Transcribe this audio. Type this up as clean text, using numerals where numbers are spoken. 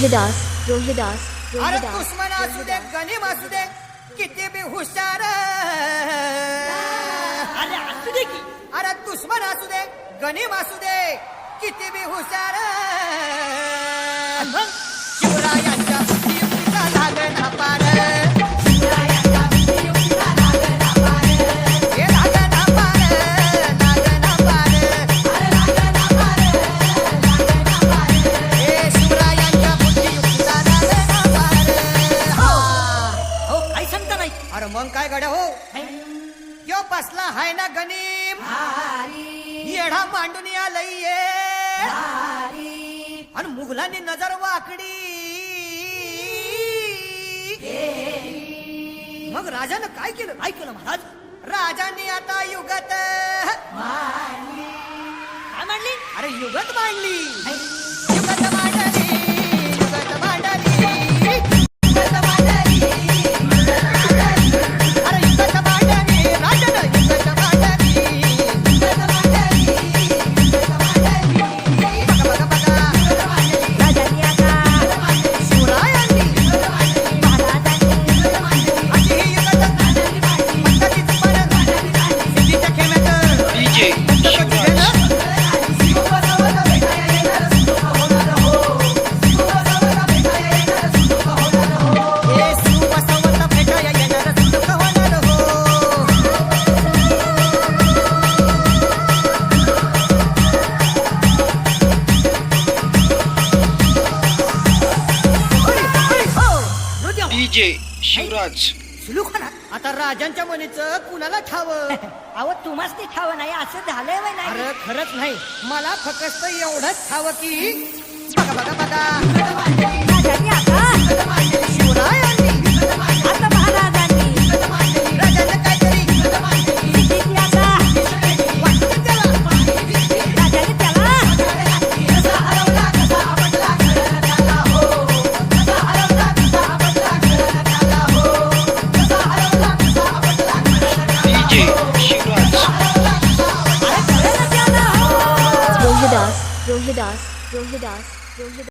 रोहिदास रोहिदास अरे रोहिदास दुश्मन असू दे गनिम असू दे किती बी हुशार अरे असू दे की अरे दुश्मन असू दे गनिम असू दे किती बी हुशार मग शिवरायांच्या बुद्धियुक्तीचा लागणा पार हे लागणा पार हे शिवरायांच्या बुद्धियुक्तीचा लागणा पार हो काही सांगता नाही अरे मग काय गड्या हो यो बसला हाय ना गनीम येढा मांडून आलंय आणि मुघलांनी नजर वाकडी मग राजानं काय केलं काय केलं महाराज राजांनी आता युगत काय म्हणली अरे युगत मांडली युगत मांडली युगत मांडली युगत मांडली अरे युगत मांडली राजानं युगत मांडली युगत मांडली बघा बघा बघा राजांनी आता शिवरायांनी अशी ही युगत पद्धतीचं पालन सिद्धीच्या खेम्यात डीजे शिवराज डीजे शिवराज सुलूखाना आता राजांच्या मनीचं कुणाला ठावं अहो तुम्हाच ते ठावं नाही असं झालंय वय नाही अरे खरंच नाही मला फक्त एवढंच ठावं की बघा बघा बघा राजांनी आता शिवरायांनी आता महाराजांनी राजांना काहीतरी सिद्धीतली आता वाटतं त्याला राजांनी त्याला डीजे शिवराज रोहिदास रोहिदास रोहिदास रोहिदास